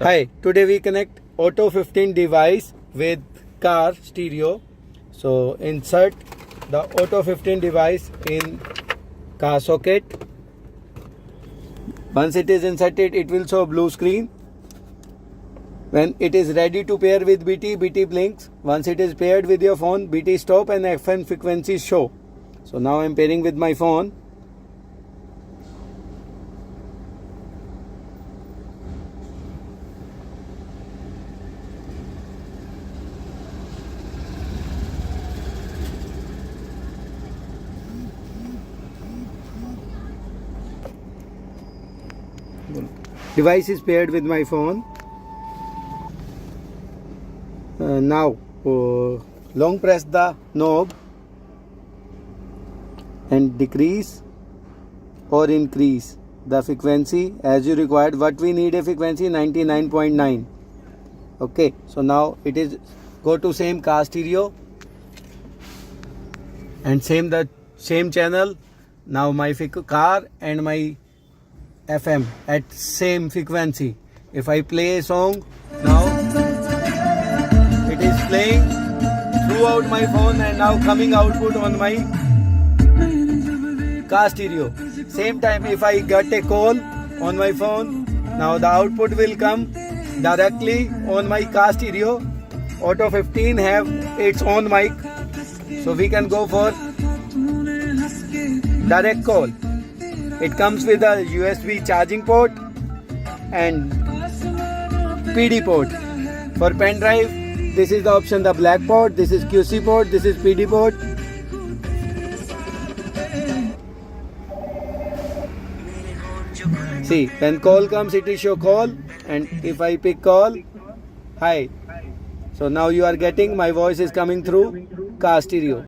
Hi, today we connect Auto 15 device with car stereo. So insert the Auto 15 device in car socket. Once it is inserted, it will show blue screen. When it is ready to pair with BT, BT blinks. Once it is paired with your phone, BT stop and FM frequencies show. So now I am pairing with my phone. Device is paired with my phone. Now long press the knob and decrease or increase the frequency as you required. What we need a frequency 99.9. Okay, so now it is go to same car stereo and same channel. Now my car and my FM at same frequency. If I play a song now, it is playing throughout my phone and now coming output on my car stereo. Same time if I get a call on my phone, now the output will come directly on my car stereo. Auto 15 have its own mic, so we can go for direct call. It comes with a USB charging port and PD port. For pen drive, this is the option, the black port, this is QC port, this is PD port. See, when call comes, it will show call, and if I pick call, hi. So now you are getting my voice is coming through car stereo.